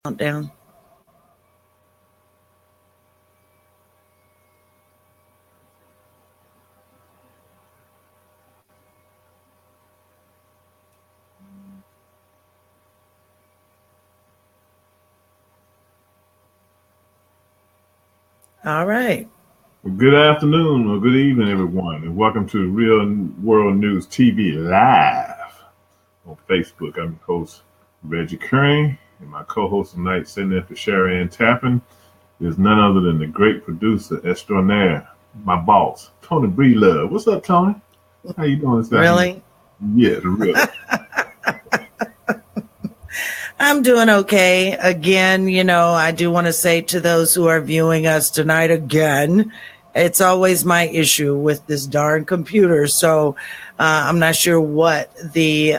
Countdown. All right. Well, good afternoon or good evening, everyone, and welcome to Real World News TV Live on Facebook. I'm your host, Reggie Curry, and my co-host tonight, sitting there for Sherry Ann Tappan, is none other than the great producer extraordinaire, my boss, Tony Breedlove. What's up, Tony? How you doing this afternoon? Really? Yes, really. I'm doing okay. Again, I do want to say to those who are viewing us tonight again, it's always my issue with this darn computer. So I'm not sure what the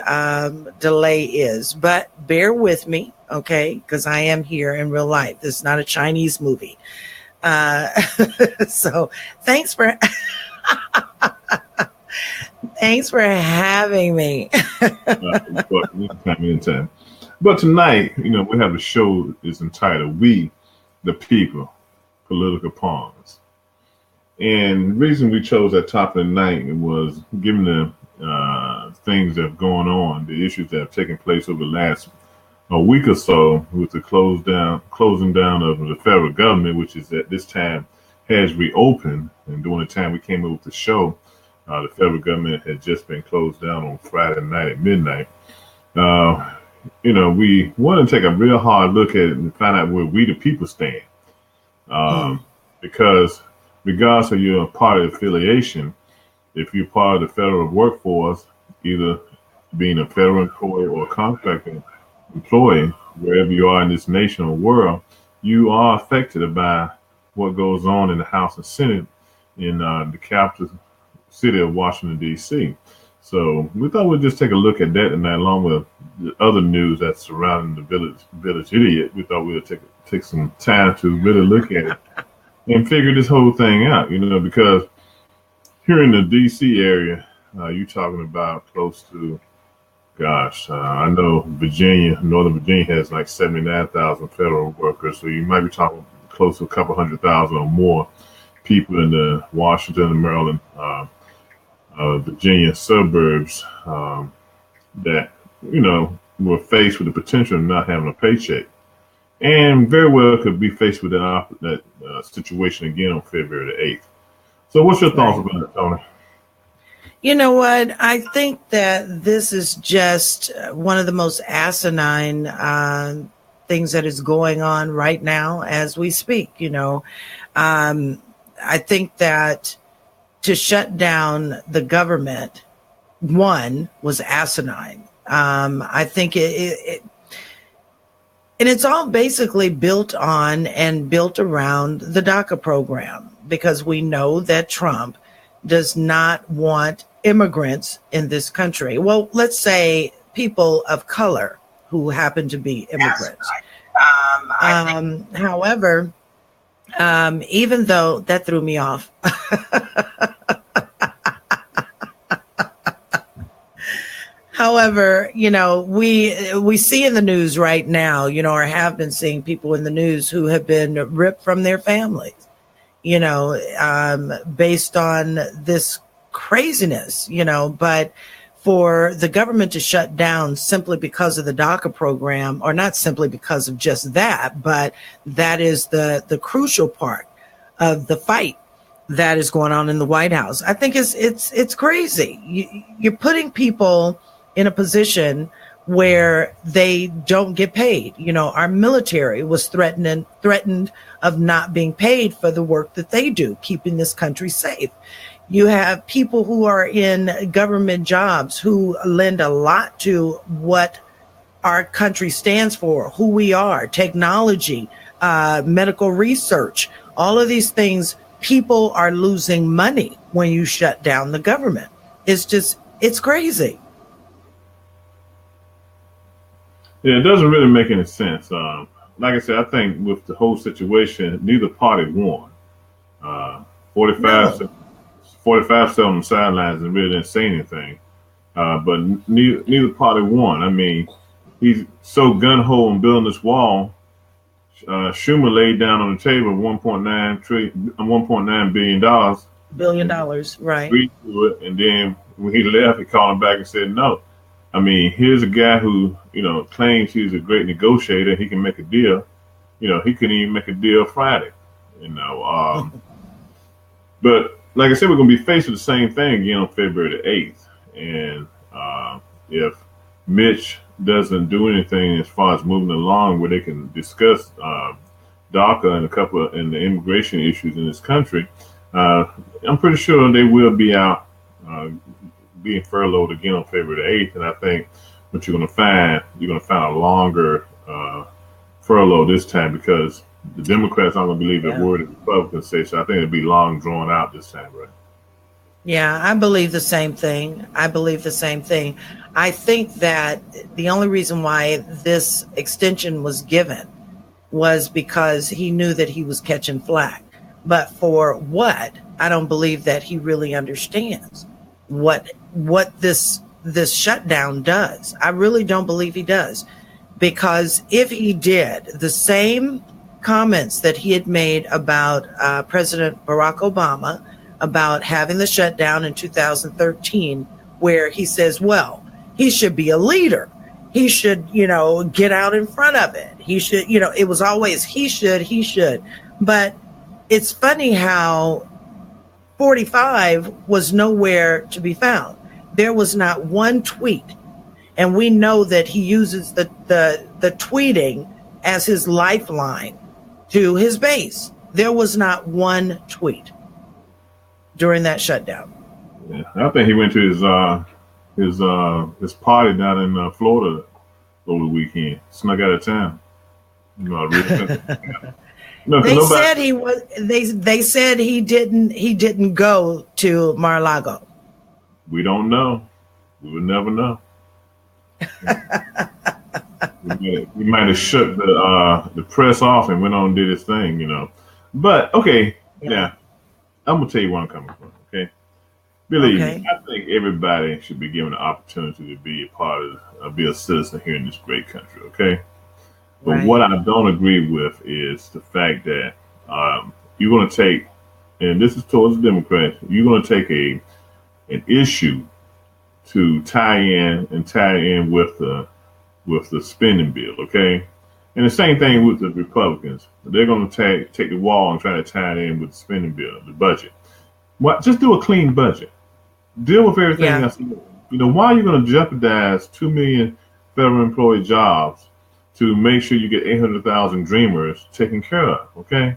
delay is, but bear with me, okay? Because I am here in real life. This is not a Chinese movie. So thanks for thanks for having me. Anytime. But tonight, we have a show that's entitled "We, the People, Political Pawns." And the reason we chose that topic tonight was given the things that have gone on, the issues that have taken place over the last week or so with the closing down of the federal government, which is at this time has reopened. And during the time we came up with the show, the federal government had just been closed down on Friday night at midnight. We want to take a real hard look at it and find out where we the people stand. Because regardless of your party affiliation, if you're part of the federal workforce, either being a federal employee or a contractor employee, wherever you are in this nation or world, you are affected by what goes on in the House and Senate in the capital city of Washington, D.C. So we thought we'd just take a look at that tonight, along with the other news that's surrounding the village idiot. We thought we would take some time to really look at it and figure this whole thing out, because here in the D.C. area, you're talking about close to, I know Northern Virginia has like 79,000 federal workers. So you might be talking close to a couple 100,000 or more people in the Washington and Maryland, Virginia suburbs that, were faced with the potential of not having a paycheck. And very well could be faced with that situation again on February the 8th. So what's your thoughts about it, Tony? You know what? I think that this is just one of the most asinine things that is going on right now as we speak. I think that to shut down the government, one, was asinine. I think and it's all basically built on and built around the DACA program, because we know that Trump does not want immigrants in this country. Well, let's say people of color who happen to be immigrants. However, even though that threw me off. However, we see in the news right now, or have been seeing people in the news who have been ripped from their families, based on this craziness, but for the government to shut down simply because of the DACA program, or not simply because of just that, but that is the crucial part of the fight that is going on in the White House. I think it's crazy. You're putting people in a position where they don't get paid. Our military was threatened of not being paid for the work that they do, keeping this country safe. You have people who are in government jobs who lend a lot to what our country stands for, who we are, technology, medical research, all of these things. People are losing money when you shut down the government. It's crazy. Yeah, it doesn't really make any sense. Like I said, I think with the whole situation, neither party won. 45 still on the sidelines and really didn't say anything. But neither party won. I mean, he's so gun-ho on building this wall Schumer laid down on the table $1.9 billion, right? agreed to it, and then when he left, he called him back and said no. I mean, here's a guy who claims he's a great negotiator. He can make a deal. He couldn't even make a deal Friday. But like I said, we're going to be faced with the same thing again on February the 8th. And if Mitch doesn't do anything as far as moving along where they can discuss DACA and the immigration issues in this country, I'm pretty sure they will be out being furloughed again on February the 8th. And I think what you're going to find a longer furlough this time, because the Democrats aren't going to believe the word the Republicans say. So I think it'll be long drawn out this time, right? Yeah, I believe the same thing. I think that the only reason why this extension was given was because he knew that he was catching flack. But for what? I don't believe that he really understands what this shutdown does. I really don't believe he does. Because if he did, the same comments that he had made about President Barack Obama about having the shutdown in 2013, where he says, well, he should be a leader. He should, get out in front of it. He should, it was always he should. But it's funny how 45 was nowhere to be found. There was not one tweet. And we know that he uses the tweeting as his lifeline to his base. There was not one tweet during that shutdown. Yeah, I think he went to his party down in Florida over the weekend. Snuck out of town. They said he didn't go to Mar-a-Lago. We don't know. We would never know. We might have shut the press off and went on and did his thing, But okay, yeah. I'm gonna tell you where I'm coming from. Okay, believe me, I think everybody should be given the opportunity to be a part of, be a citizen here in this great country. Okay, but what I don't agree with is the fact that you're gonna take, and this is towards the Democrats, you're gonna take an issue to tie in with the spending bill, okay? And the same thing with the Republicans. They're going to take the wall and try to tie it in with the spending bill, the budget. Just do a clean budget. Deal with everything else. Why are you going to jeopardize 2 million federal employee jobs to make sure you get 800,000 dreamers taken care of, okay?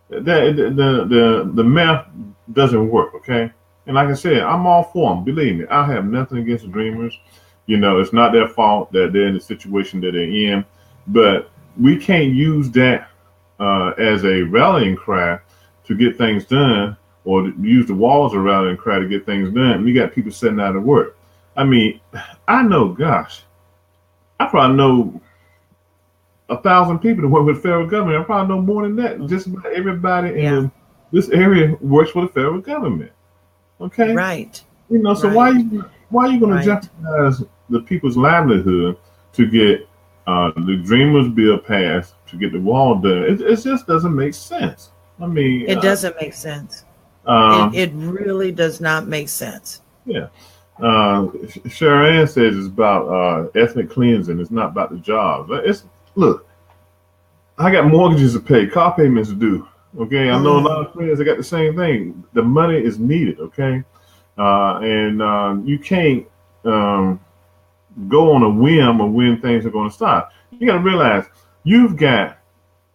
The math doesn't work, okay? And like I said, I'm all for them. Believe me, I have nothing against the dreamers. It's not their fault that they're in the situation that they're in. But we can't use that as a rallying cry to get things done, or use the wall as a rallying cry to get things done. We got people sitting out of work. I mean, I know, I probably know 1,000 people that work with the federal government. I probably know more than that. Just about everybody in this area works for the federal government. Okay. Right. So why are you going to jeopardize the people's livelihood to get the Dreamers bill passed, to get the wall done? It just doesn't make sense. I mean, it doesn't make sense. It really does not make sense. Yeah. Sharon says it's about ethnic cleansing. It's not about the jobs. Look, I got mortgages to pay, car payments to do. Okay, I know a lot of friends that got the same thing. The money is needed, okay? And you can't go on a whim of when things are going to stop. You got to realize you've got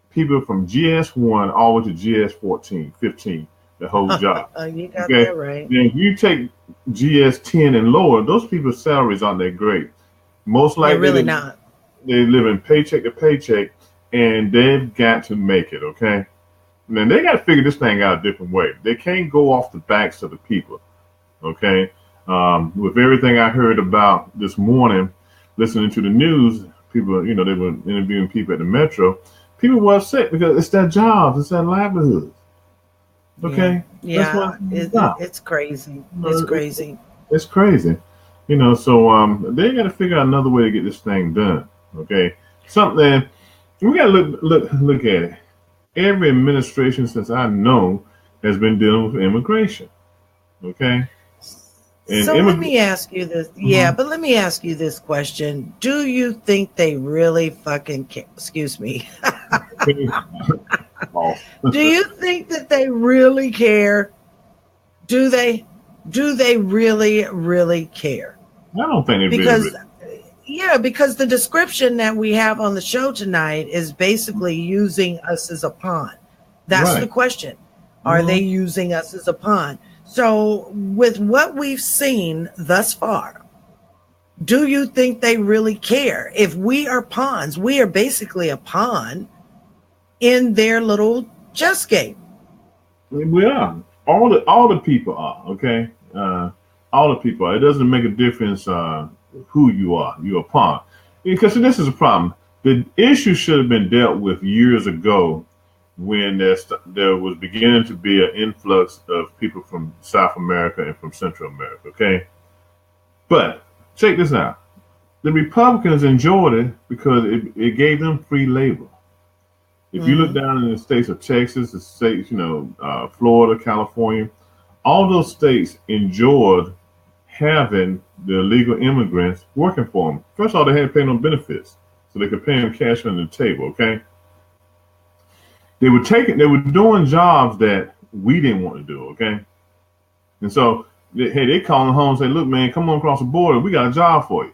people from GS1 all the way to GS14, 15, the whole job. You got that right. And if you take GS10 and lower, those people's salaries aren't that great. Most likely, they're really not. They live in paycheck to paycheck, and they've got to make it, okay? Man, they got to figure this thing out a different way. They can't go off the backs of the people, okay? With everything I heard about this morning, listening to the news, people, they were interviewing people at the Metro. People were upset because it's their jobs, it's their livelihoods. Okay? Yeah, it's crazy. It's crazy. It's crazy. So they got to figure out another way to get this thing done. Okay? Something We got to look at it. Every administration since I know has been dealing with immigration. Okay, and So let me ask you this. Yeah, but let me ask you this question. Do you think they really fucking excuse me. Do you think that they really care? Do they really care? I don't think they Because really. yeah, because the description that we have on the show tonight is basically using us as a pawn. That's the Right. question. Are they using us as a pawn? So, with what we've seen thus far, do you think they really care? If we are pawns, we are basically a pawn in their little chess game. We are. All the people are. Okay. All the people are. It doesn't make a difference who you are. You're a pawn. Because this is a problem. The issue should have been dealt with years ago when there was beginning to be an influx of people from South America and from Central America. Okay. But check this out. The Republicans enjoyed it because it gave them free labor. If you look down in the states of Texas, the states, Florida, California, all those states enjoyed having the illegal immigrants working for them. First of all, they had to pay them benefits, so they could pay them cash on the table. Okay, they were doing jobs that we didn't want to do. Okay, and so they call them home and say, "Look, man, come on across the border. We got a job for you."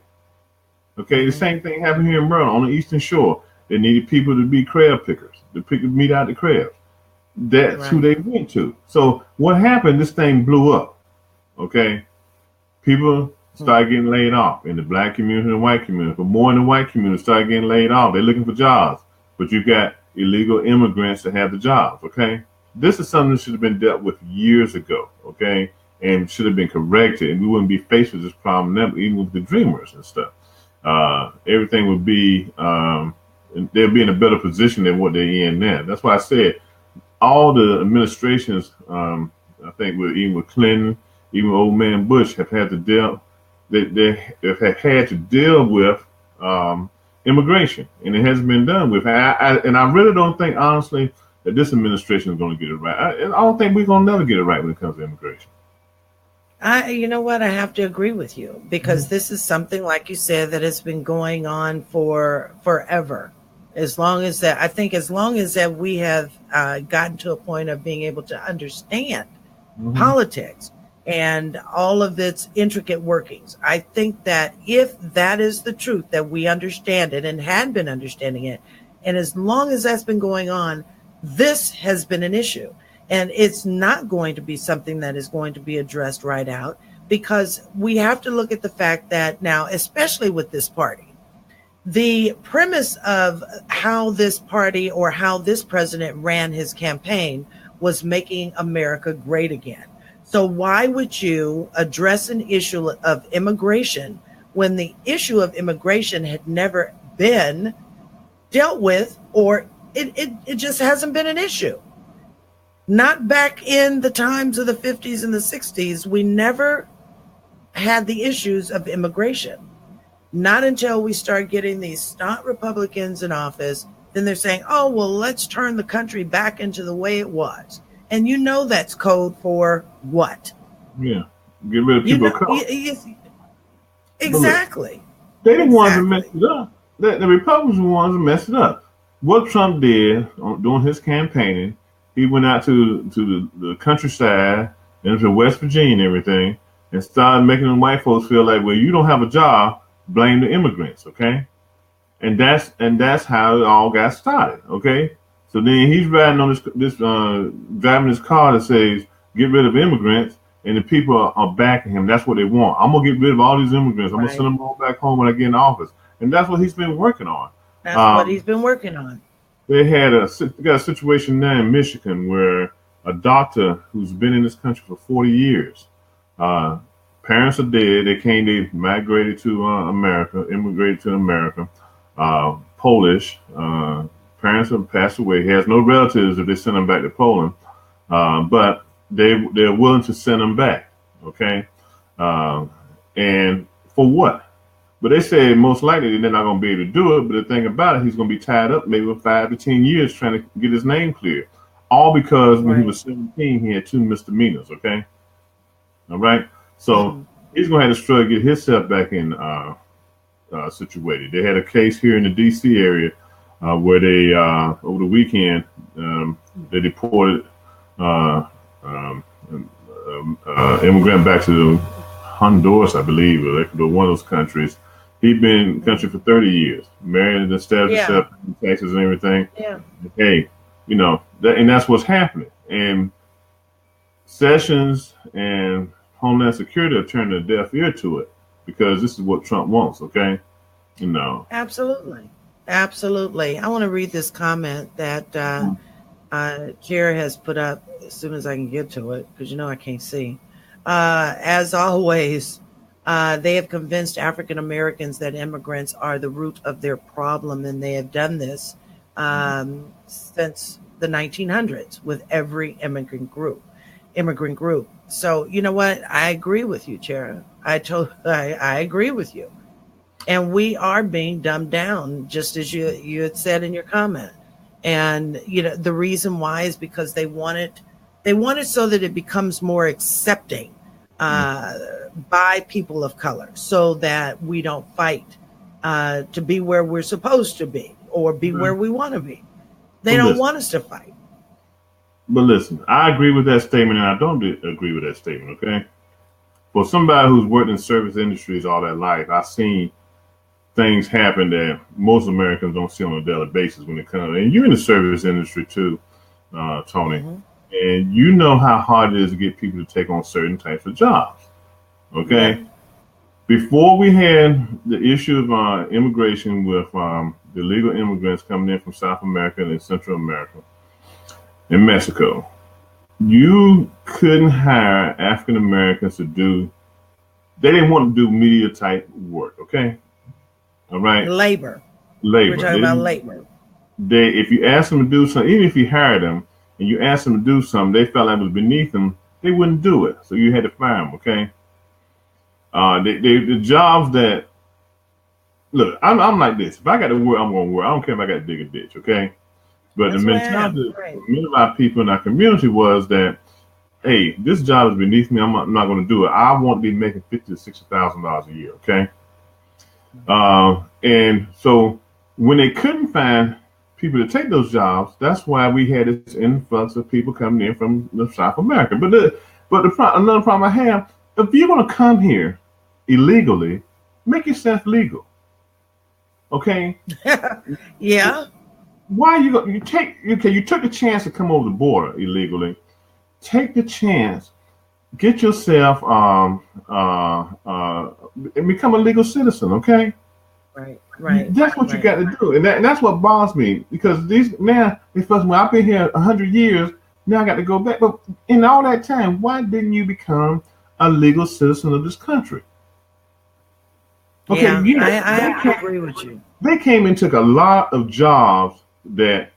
Okay, the same thing happened here in Maryland on the Eastern Shore. They needed people to be crab pickers, to pick the meat out of the crabs. That's who they went to. So what happened? This thing blew up. Okay, people started getting laid off in the black community and the white community. But more in the white community started getting laid off. They're looking for jobs, but you got illegal immigrants that have the jobs. Okay, this is something that should have been dealt with years ago. Okay, and should have been corrected, and we wouldn't be faced with this problem now, even with the dreamers and stuff. Everything would be they'll be in a better position than what they're in now. That's why I said all the administrations, I think even with Clinton, even old man Bush, have had to deal. They have had to deal with immigration, and it hasn't been done with. And I really don't think, honestly, that this administration is going to get it right. I don't think we're going to never get it right when it comes to immigration. You know what? I have to agree with you because this is something, like you said, that has been going on for forever. As long as that, I think, as long as that we have gotten to a point of being able to understand politics and all of its intricate workings, I think that if that is the truth, that we understand it and had been understanding it, and as long as that's been going on, this has been an issue. And it's not going to be something that is going to be addressed right out because we have to look at the fact that now, especially with this party, the premise of how this party or how this president ran his campaign was making America great again. So why would you address an issue of immigration when the issue of immigration had never been dealt with, or it just hasn't been an issue? Not back in the times of the 50s and the 60s. We never had the issues of immigration. Not until we start getting these staunch Republicans in office, then they're saying, oh, well, let's turn the country back into the way it was. And you know that's code for what? Yeah. Get rid of people of color. Exactly. They didn't want to mess it up. The Republicans were the ones to mess it up. What Trump did during his campaigning, he went out to the countryside and to West Virginia and everything and started making the white folks feel like, well, you don't have a job, blame the immigrants, okay? And that's how it all got started, okay? So then he's riding on this driving his car that says, get rid of immigrants, and the people are backing him. That's what they want. I'm going to get rid of all these immigrants. I'm going to send them all back home when I get in office. And that's what he's been working on. That's what he's been working on. They got a situation now in Michigan where a doctor who's been in this country for 40 years, parents are dead. They migrated to America, immigrated to America, Polish. Parents have passed away. He has no relatives if they send him back to Poland, but they're willing to send him back. Okay, and for what? But they say most likely they're not going to be able to do it. But the thing about it, he's going to be tied up maybe with 5 to 10 years trying to get his name cleared. All because when he was 17, he had 2 misdemeanors. Okay. All right. So he's going to have to struggle to get himself back in situated. They had a case here in the D.C. area where they, over the weekend, they deported immigrant back to Honduras, I believe, or one of those countries. He'd been in the country for 30 years, married and established himself in Texas and everything. Yeah. Hey, and that's what's happening. And Sessions and Homeland Security are turning a deaf ear to it because this is what Trump wants, okay? Absolutely. Absolutely. I want to read this comment that Kira has put up as soon as I can get to it, because I can't see. As always, they have convinced African Americans that immigrants are the root of their problem, and they have done this since the 1900s with every immigrant group. So you know what? I agree with you, Chera. I agree with you. And we are being dumbed down, just as you had said in your comment. And the reason why is because they want it so that it becomes more accepting by people of color, so that we don't fight to be where we're supposed to be or be where we want to be. They don't want us to fight. But listen, I agree with that statement, and I don't agree with that statement, okay? For somebody who's worked in service industries all their life, I've seen things happen that most Americans don't see on a daily basis when it comes. And you're in the service industry too, Tony, and you know how hard it is to get people to take on certain types of jobs, okay? Yeah. Before we had the issue of immigration with the illegal immigrants coming in from South America and Central America, in Mexico, you couldn't hire African Americans to do. They didn't want to do media type work. Okay, all right. Labor. We're talking about labor. If you ask them to do something, even if you hired them and you asked them to do something, they felt like it was beneath them. They wouldn't do it, so you had to fire them. Okay. The jobs that look, I'm like this. If I got to work, I'm going to work. I don't care if I got to dig a ditch. Okay. But the mentality of many of our people in our community was that, hey, this job is beneath me. I'm not going to do it. I want to be making $50,000 to $60,000 a year. Okay. And so when they couldn't find people to take those jobs, that's why we had this influx of people coming in from South America. But another problem I have, if you're going to come here illegally, make yourself legal. Okay. Yeah. Why you took the chance to come over the border illegally. Take the chance, get yourself and become a legal citizen, okay? Right. That's what you got to do. And that's what bothers me, because I've been here 100 years, now I got to go back. But in all that time, why didn't you become a legal citizen of this country? Okay, I agree with you. They came and took a lot of jobs that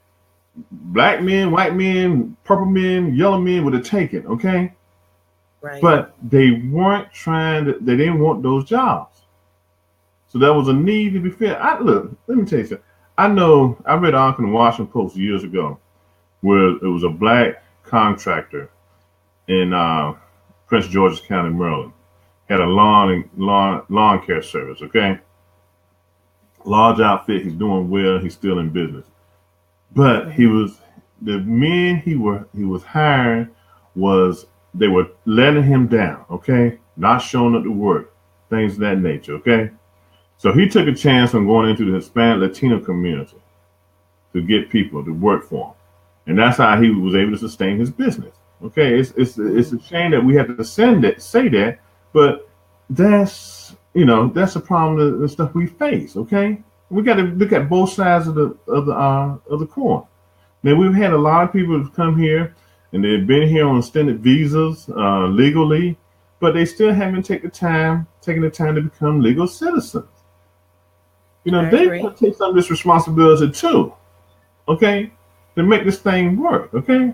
black men, white men, purple men, yellow men would have taken, okay? Right. But they weren't they didn't want those jobs. So there was a need to be filled. Look, let me tell you something. I read an article in the Washington Post years ago where it was a black contractor in Prince George's County, Maryland. Had a lawn care service, okay? Large outfit, he's doing well, he's still in business. But the men he was hiring they were letting him down, okay? Not showing up to work, things of that nature, okay? So he took a chance on going into the Hispanic Latino community to get people to work for him. And that's how he was able to sustain his business. Okay, it's a shame that we have to say that, but that's a problem of the stuff we face, okay? We got to look at both sides of the coin. Now, we've had a lot of people who've come here and they've been here on extended visas legally, but they still haven't taken the time to become legal citizens. They got to take some of this responsibility too, okay, to make this thing work, okay?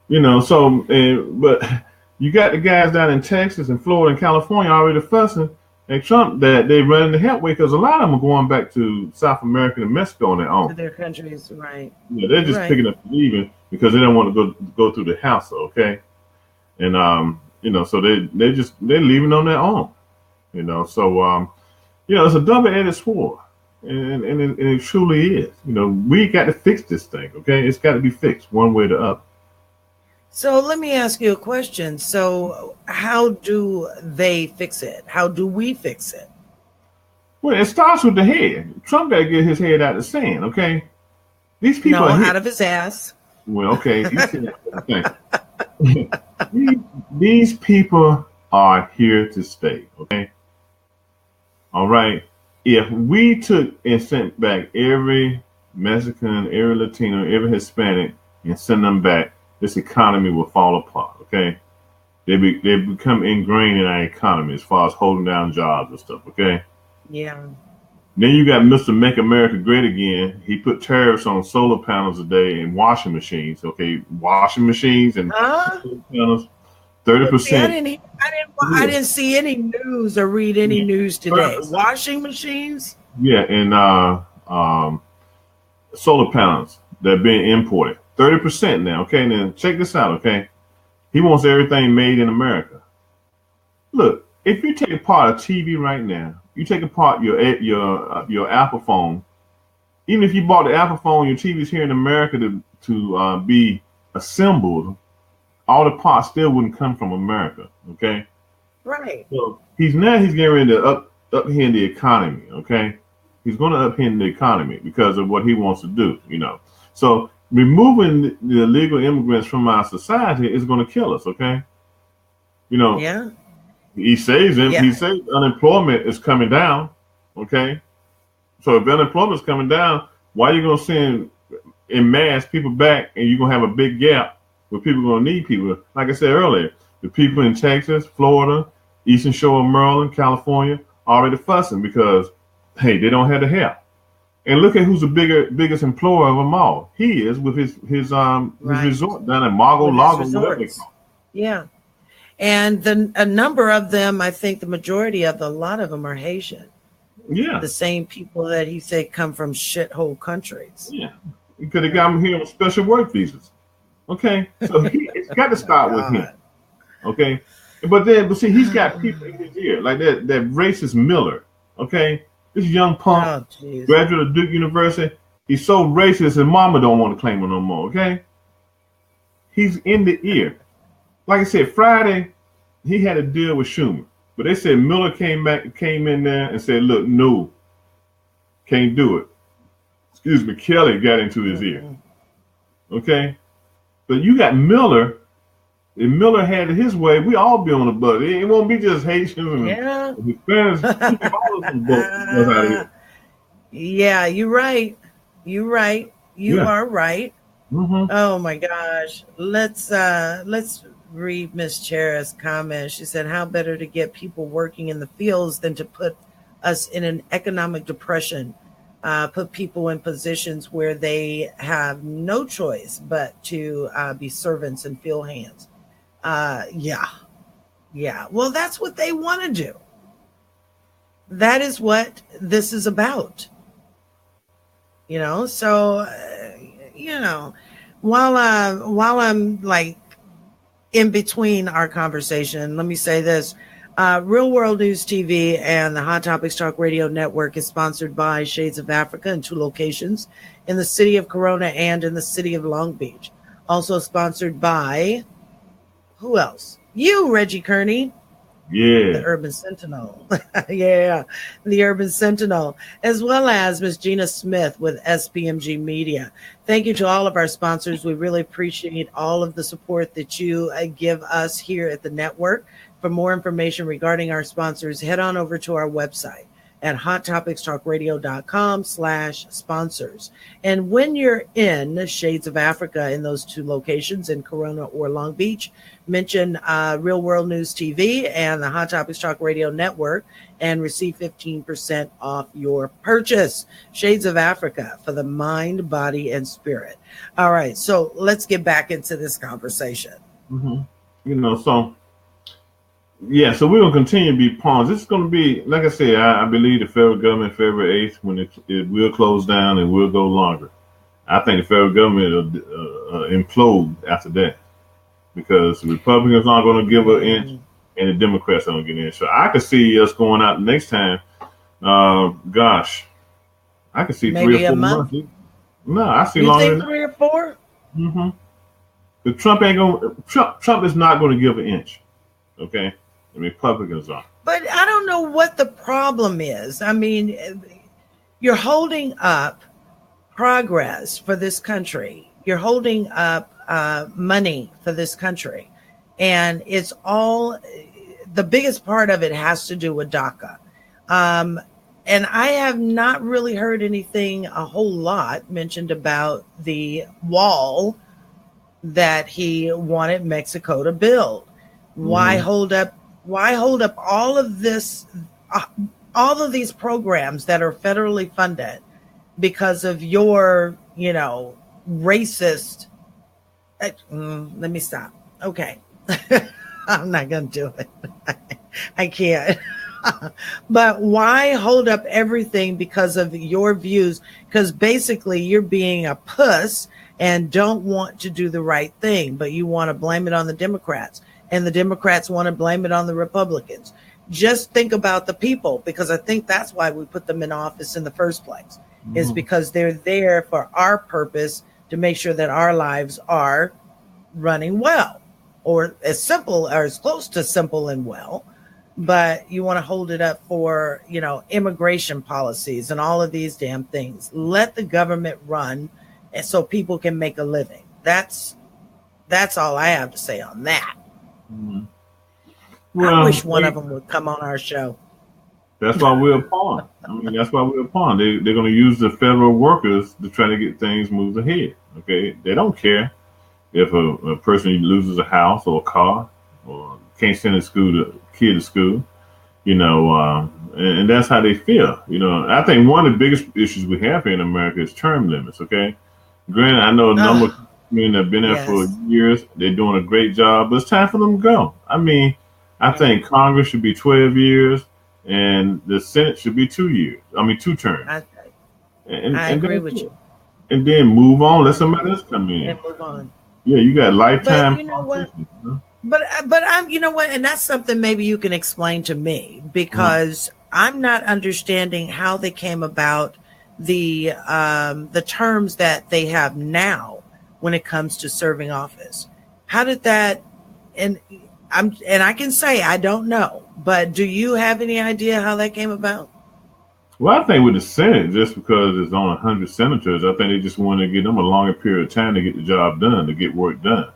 But you got the guys down in Texas and Florida and California already fussing And Trump, that they run the help way because a lot of them are going back to South America and Mexico on their own. To their countries, right? Yeah, they're just picking up and leaving because they don't want to go through the house, okay? And so they're leaving on their own, So it's a double-edged sword, and it truly is. We got to fix this thing, okay? It's got to be fixed one way or the other. So let me ask you a question. So how do they fix it? How do we fix it? Well, it starts with the head. Trump got to get his head out of the sand, okay? These people are out of his ass. Well, okay. These people are here to stay, okay? All right. If we took and sent back every Mexican, every Latino, every Hispanic and send them back, this economy will fall apart, okay? They become ingrained in our economy as far as holding down jobs and stuff, okay? Yeah. Then you got Mr. Make America Great Again. He put tariffs on solar panels a day and washing machines, okay? Washing machines and solar panels, 30%. I didn't see any news or read any news today. 30%. Washing machines? Yeah, and solar panels that are being imported. 30% now, okay? Now check this out, okay? He wants everything made in America. Look, if you take apart a TV right now, you take apart your Apple phone. Even if you bought the Apple phone, your TV's here in America to be assembled, all the parts still wouldn't come from America, okay? Right. So he's getting ready to upend the economy, okay? He's going to upend the economy because of what he wants to do, So removing the illegal immigrants from our society is going to kill us, okay? Yeah. He says them. Yeah. He says unemployment is coming down, okay? So if unemployment is coming down, why are you going to send en masse people back and you're going to have a big gap where people are going to need people? Like I said earlier, the people in Texas, Florida, Eastern Shore of Maryland, California, already fussing because, hey, they don't have the help. And look at who's the biggest employer of them all. He is with his resort down at Mar-a-Lago. Yeah. And a number of them, I think the majority of a lot of them are Haitian. Yeah. The same people that he said come from shithole countries. Yeah. He could have got them here on special work visas. Okay. So it's got to start with him. Okay. But see, he's got people in his ear, like that racist Miller. Okay. This young punk, graduate of Duke University, he's so racist his mama don't want to claim him no more, okay? He's in the ear. Like I said, Friday, he had a deal with Schumer. But they said Miller came in there and said, look, no, can't do it. Excuse me, Kelly got into his ear. Okay? But you got Miller. If Miller had it his way, we all be on the bus. It won't be just Haitians and Hispanics. Yeah, you're right. You are right. Mm-hmm. Oh my gosh. Let's read Miss Chera's comment. She said, how better to get people working in the fields than to put us in an economic depression, put people in positions where they have no choice but to be servants and fill hands. Yeah. Well, that's what they want to do. That is what this is about. So, while I'm like in between our conversation, let me say this. Real World News TV and the Hot Topics Talk Radio Network is sponsored by Shades of Africa in 2 locations, in the city of Corona and in the city of Long Beach. Also sponsored by, who else? You, Reggie Kearney. Yeah. The Urban Sentinel. Yeah. The Urban Sentinel, as well as Miss Gina Smith with SPMG Media. Thank you to all of our sponsors. We really appreciate all of the support that you give us here at the network. For more information regarding our sponsors, head on over to our website at hottopictalkradio.com/sponsors. And when you're in Shades of Africa in those 2 locations in Corona or Long Beach, mention Real World News TV and the Hot Topics Talk Radio Network and receive 15% off your purchase. Shades of Africa for the mind, body, and spirit. All right, so let's get back into this conversation. Mm-hmm. So Yeah, so we're gonna continue to be pawns. This is gonna be, like I said, I believe the federal government February 8th, when it will close down and will go longer. I think the federal government will implode after that because the Republicans aren't going to give an inch and the Democrats aren't going to get in. So I could see us going out next time. Gosh, I could see maybe 3 or 4 months. No, I see you longer think than 3 or 4. Mm-hmm. But Trump is not going to give an inch. Okay, the Republicans are. But I don't know what the problem is. I mean, you're holding up progress for this country. You're holding up money for this country. And it's all, the biggest part of it has to do with DACA. And I have not really heard anything a whole lot mentioned about the wall that he wanted Mexico to build. Why hold up all of this, all of these programs that are federally funded because of your, racist. Let me stop. Okay. I'm not going to do it. I can't. But why hold up everything because of your views? Because basically you're being a puss and don't want to do the right thing, but you want to blame it on the Democrats, and the Democrats want to blame it on the Republicans. Just think about the people, because I think that's why we put them in office in the first place, is because they're there for our purpose, to make sure that our lives are running well, or as simple or as close to simple and well. But you want to hold it up for, immigration policies and all of these damn things. Let the government run, and so people can make a living. That's all I have to say on that. Well, I wish one of them would come on our show. That's why we're a pawn. That's why we're a pawn. They're going to use the federal workers to try to get things moved ahead. Okay, they don't care if a person loses a house or a car or can't send a kid to school. And that's how they feel. I think one of the biggest issues we have here in America is term limits. Okay, granted, I know a number of men have been there for years. They're doing a great job, but it's time for them to go. I think Congress should be 12 years and the Senate should be 2 years. 2 terms. I agree with you. And then move on. Let somebody else come in. And move on. Yeah, you got lifetime. But you know what? But I'm, and that's something maybe you can explain to me, because I'm not understanding how they came about the terms that they have now when it comes to serving office. How did that? And I can say I don't know, but do you have any idea how that came about? Well, I think with the Senate, just because it's on 100 senators, I think they just want to give them a longer period of time to get the job done, to get work done.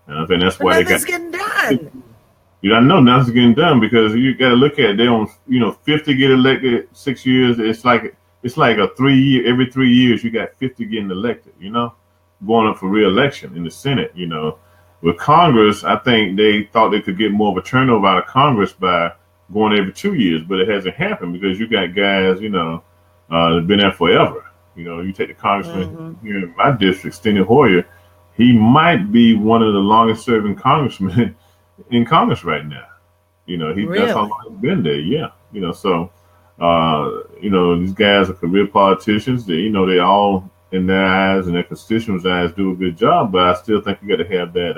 And I think that's why nothing's getting done. I know nothing's getting done, because you got to look at it. They on 50 get elected 6 years. It's like a 3 year, every 3 years you got 50 getting elected. Going up for re-election in the Senate. With Congress, I think they thought they could get more of a turnover out of Congress by going every 2 years, but it hasn't happened because you got guys, that've been there forever. You take the congressman here in my district, Steny Hoyer. He might be one of the longest serving congressmen in Congress right now. That's how long he's been there. Yeah. So these guys are career politicians. They all, in their eyes and their constituents' eyes, do a good job, but I still think you got to have that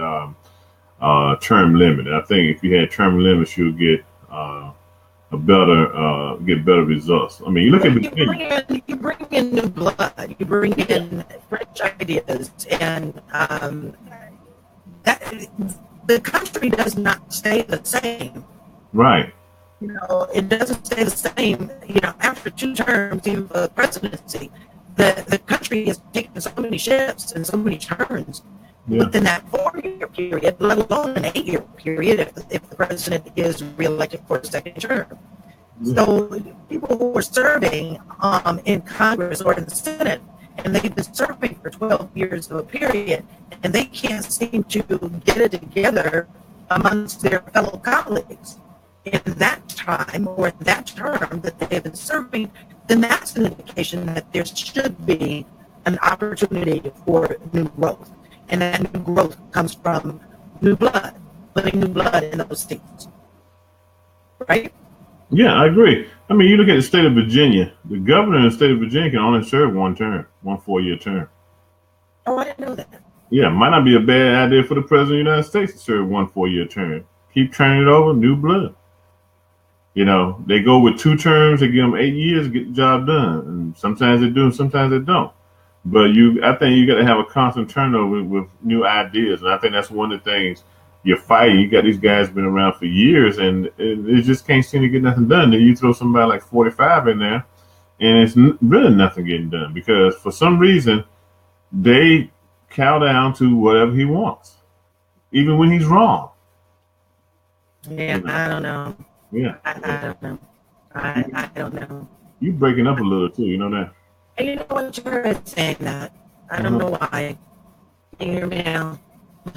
term limit. I think if you had term limits, you'll get better results. You look at you bring in new blood, you bring in fresh ideas, and that the country does not stay the same. Right. It doesn't stay the same. After 2 terms, even for the presidency, the country has taken so many shifts and so many turns within that 4-year period, let alone an 8-year period if the president is reelected for a second term. So people who are serving in Congress or in the Senate, and they've been serving for 12 years of a period, and they can't seem to get it together amongst their fellow colleagues in that time or in that term that they've been serving, then that's an indication that there should be an opportunity for new growth. And that new growth comes from new blood, putting new blood in those seats. right? Yeah, I agree. I mean, you look at the state of Virginia. The governor in the state of Virginia can only serve one term, one 4-year term. Oh, I didn't know that. Yeah, might not be a bad idea for the president of the United States to serve one 4-year term. Keep turning it over, new blood. They go with 2 terms, they give them 8 years to get the job done. And sometimes they do, and sometimes they don't. But I think you got to have a constant turnover with new ideas. And I think that's one of the things you're fighting. You got these guys been around for years, and it just can't seem to get nothing done. Then you throw somebody like 45 in there, and it's really nothing getting done because for some reason they cow down to whatever he wants, even when he's wrong. Yeah, I don't know. Yeah. I don't know. I don't know. You breaking up a little too, you know that? And you know what? You heard saying that. I don't know why. Can you hear me now?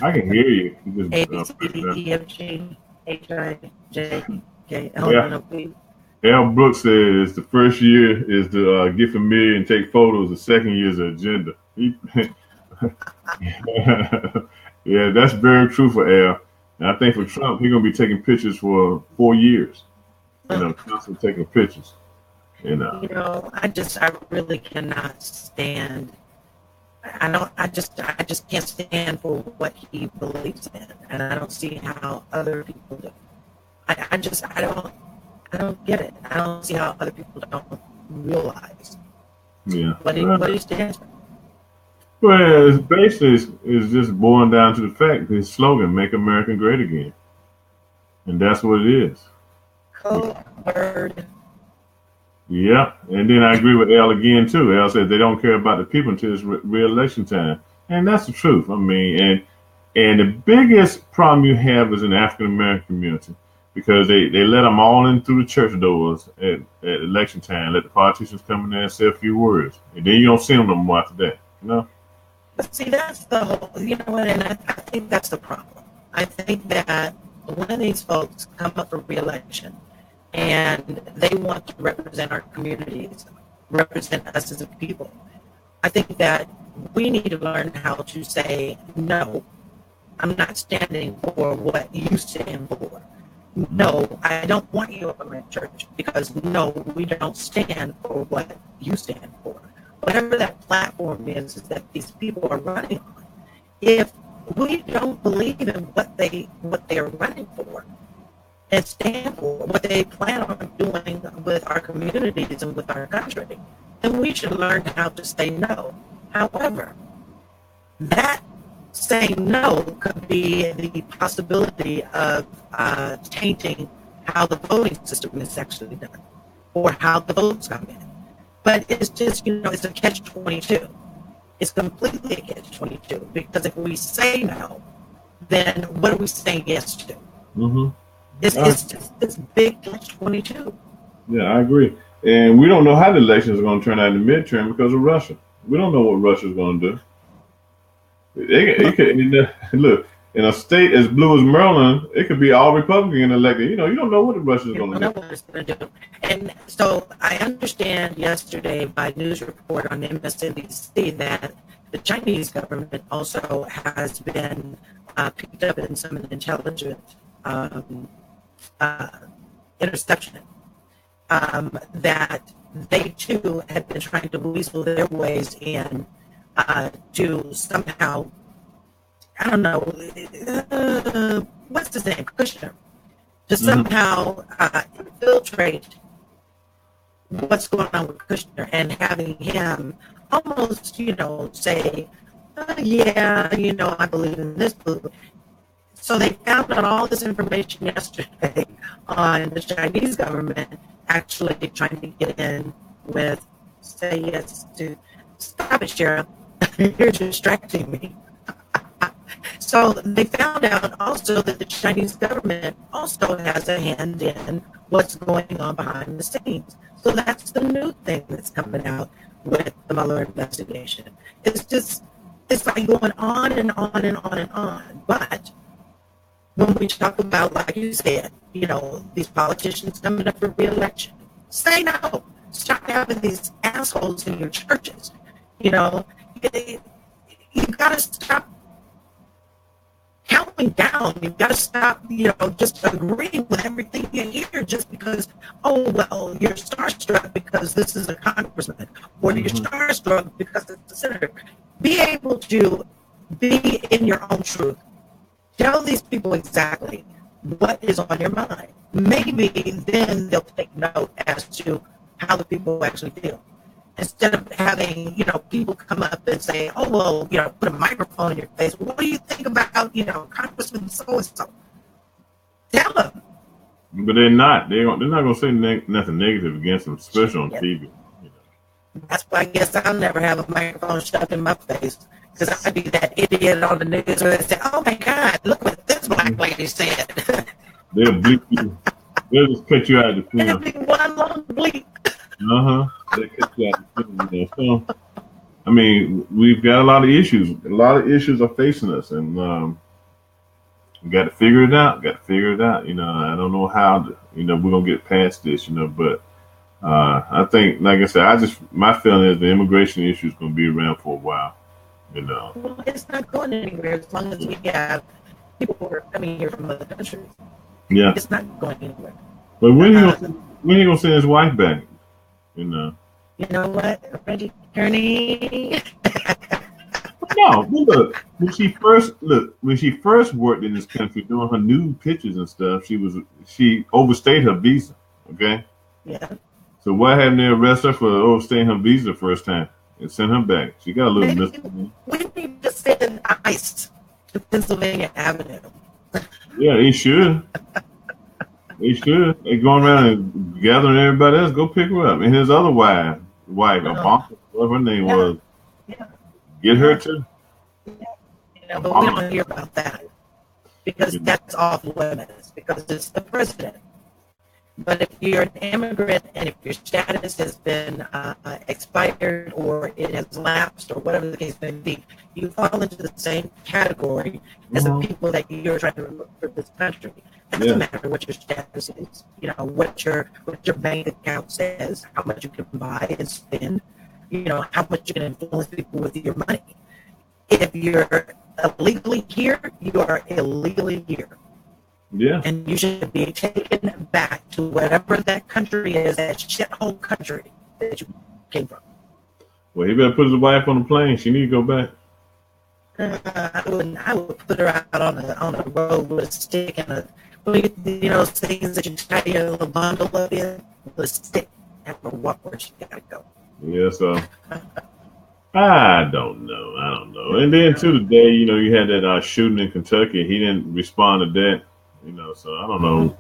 I can hear you. A, B, C, D, E, F, G, H, I, J, K, L, Yeah. M, N, O, P. Al Brooks says the first year is to get familiar and take photos. The second year is the agenda. Yeah, that's very true for Al. And I think for Trump, he's going to be taking pictures for 4 years. Constantly taking pictures. I really cannot stand. I just can't stand for what he believes in, and I don't see how other people do. I don't get it. I don't see how other people don't realize. Yeah. What he stands for. Well, it's basically it's just boiling down to the fact his slogan, "Make America Great Again," and that's what it is. Code word. Yeah, and then I agree with Al again too. Al said they don't care about the people until it's re-election time, and that's the truth. I mean, and the biggest problem you have is in the African American community because they let them all in through the church doors at election time. Let the politicians come in there and say a few words, and then you don't see them no more after that. But see, that's the whole. You know what? And I think that's the problem. I think that one of these folks come up for re-election, and they want to represent our communities, represent us as a people. I think that we need to learn how to say, no, I'm not standing for what you stand for. No, I don't want you up in my church because no, we don't stand for what you stand for. Whatever that platform is that these people are running on. If we don't believe in what they're running for, and stand for what they plan on doing with our communities and with our country, then we should learn how to say no. However, that saying no could be the possibility of tainting how the voting system is actually done or how the votes come in. But it's just, it's a catch-22. It's completely a catch-22 because if we say no, then what are we saying yes to? Mm-hmm. It's just this big catch-22. Yeah, I agree. And we don't know how the elections are going to turn out in the midterm because of Russia. We don't know what Russia's going to do. Look, in a state as blue as Maryland, it could be all Republican elected. You don't know what the Russians going to do. What it's going to do. And so I understand yesterday by news report on MSNBC that the Chinese government also has been picked up in some of the intelligence interception that they too had been trying to weasel their ways in to somehow, I don't know, what's his name, Kushner, to somehow infiltrate what's going on with Kushner and having him almost, say, yeah, I believe in this. So they found out all this information yesterday on the Chinese government actually trying to get in with, say yes to, stop it, Sheriff, you're distracting me. So they found out also that the Chinese government also has a hand in what's going on behind the scenes. So that's the new thing that's coming out with the Mueller investigation. It's like going on and on and on and on. But when we talk about, like you said, these politicians coming up for re-election, say no. Stop having these assholes in your churches. You got to stop counting down down. You've got to stop, just agreeing with everything you hear just because, oh, well, you're starstruck because this is a congressman, or you're starstruck because it's a senator. Be able to be in your own truth. Tell these people exactly what is on your mind. Maybe then they'll take note as to how the people actually feel. Instead of having, people come up and say, oh, well, put a microphone in your face. What do you think about, Congressman so-and-so? Tell them. But they're not. They're not going to say nothing negative against them, especially on TV. That's why I guess I'll never have a microphone shoved in my face. Because I'd be that idiot on the news where they say, oh, my God, look what this black lady said. They'll bleep you. They'll just cut you out of the film. It'll be one long bleep. They cut you out of the film. So, I mean, we've got a lot of issues. A lot of issues are facing us, and we got to figure it out. I don't know how, we're going to get past this, but I think, like I said, my feeling is the immigration issue is going to be around for a while, Well, it's not going anywhere as long as we have people who are coming here from other countries. Yeah. It's not going anywhere. But when are you going to send his wife back? You know what, Reggie Kearney? No, look. When she first worked in this country doing her nude pictures and stuff, she overstayed her visa. Okay. Yeah. So why haven't they arrested her for overstaying her visa the first time and send her back? She got a little misdemeanor. We need to send ICE to Pennsylvania Avenue. Yeah, they should. They going around and gathering everybody else. Go pick her up. And his other wife, Obama, whatever her name was, get her too. But we don't hear about that because that's off limits because it's the president. But if you're an immigrant and if your status has been expired or it has lapsed or whatever the case may be, you fall into the same category as the people that you're trying to remove for this country. It doesn't matter what your status is, what your bank account says, how much you can buy and spend, how much you can influence people with your money. If you're illegally here, you are illegally here. Yeah. And you should be taken back to whatever that country is, that shithole country that you came from. Well, he better put his wife on the plane. She need to go back. I would put her out on a road with a stick and things that you tie your little bundle up in with a stick. I don't know where she gotta go. Yeah, so I don't know. And then to the day, you had that shooting in Kentucky. He didn't respond to that. So I don't know.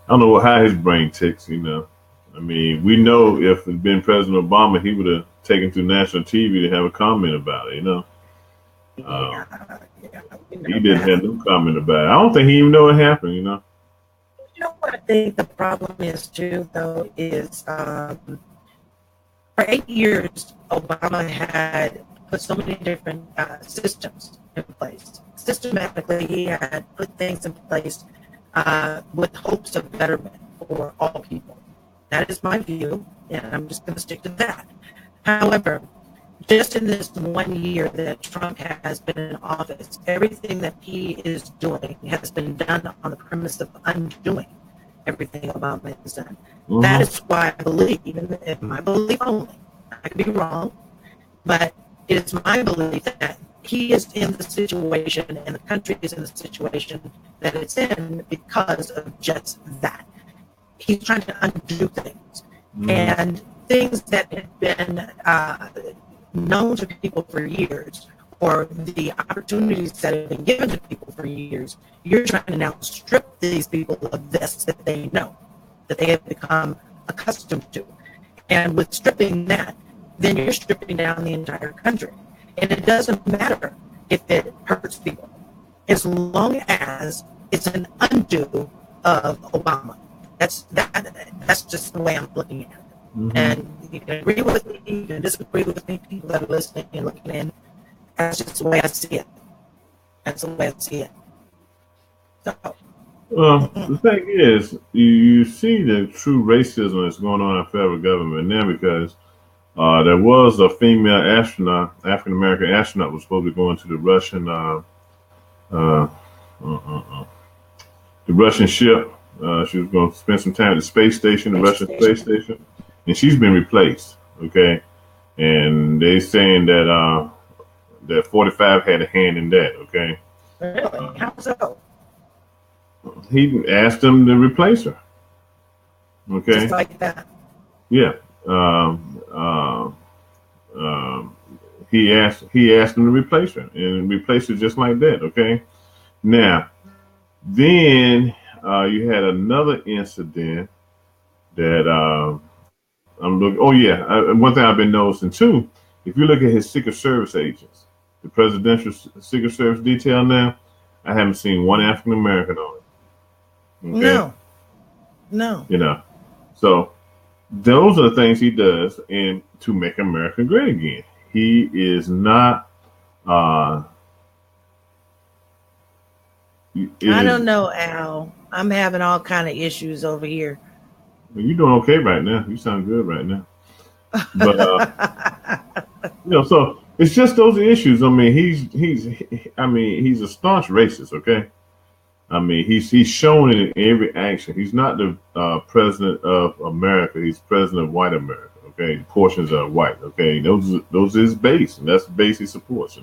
I don't know how his brain ticks. I mean, we know if it had been President Obama, he would have taken to national TV to have a comment about it. He didn't have no comment about it. I don't think he even know what happened. You know what I think the problem is too, though, is for 8 years, Obama had put so many different systems in place. Systematically, he had put things in place with hopes of betterment for all people. That is my view, and I'm just going to stick to that. However, just in this 1 year that Trump has been in office, everything that he is doing has been done on the premise of undoing everything Obama has done. Mm-hmm. That is why I believe, even if my belief only, I could be wrong, but it is my belief that he is in the situation and the country is in the situation that it's in because of just that. He's trying to undo things. Mm-hmm. And things that have been known to people for years, or the opportunities that have been given to people for years, you're trying to now strip these people of this that they know, that they have become accustomed to. And with stripping that, then you're stripping down the entire country. And it doesn't matter if it hurts people, as long as it's an undo of Obama. That's just the way I'm looking at it. Mm-hmm. And you can agree with me, you can disagree with me, people that are listening and looking in. That's just the way I see it. That's the way I see it. So, well, the thing is, you see the true racism that's going on in the federal government now because there was a female astronaut, African-American astronaut was supposed to be going to the Russian The Russian ship. She was going to spend some time at the space station, the Russian space station, and she's been replaced. Okay, and they saying that that 45 had a hand in that. Okay, Really? How so? he asked them to replace her. Okay, Just like that. yeah. Um, um, um, he asked them to replace her and replace her just like that. Okay, now then you had another incident that I'm looking. Oh yeah, one thing I've been noticing too. If you look at his Secret Service agents, the presidential Secret Service detail now, I haven't seen one African American on it. Okay? No. You know, so those are the things he does, and to make America great again. He is not. I don't know, Al. I'm having all kind of issues over here. You're doing okay right now. You sound good right now. But so it's just those issues. I mean, he's a staunch racist. Okay, I mean, he's shown it in every action. He's not the president of America. He's president of white America. Okay, portions are white. Okay, those is his base, and that's the base he supports.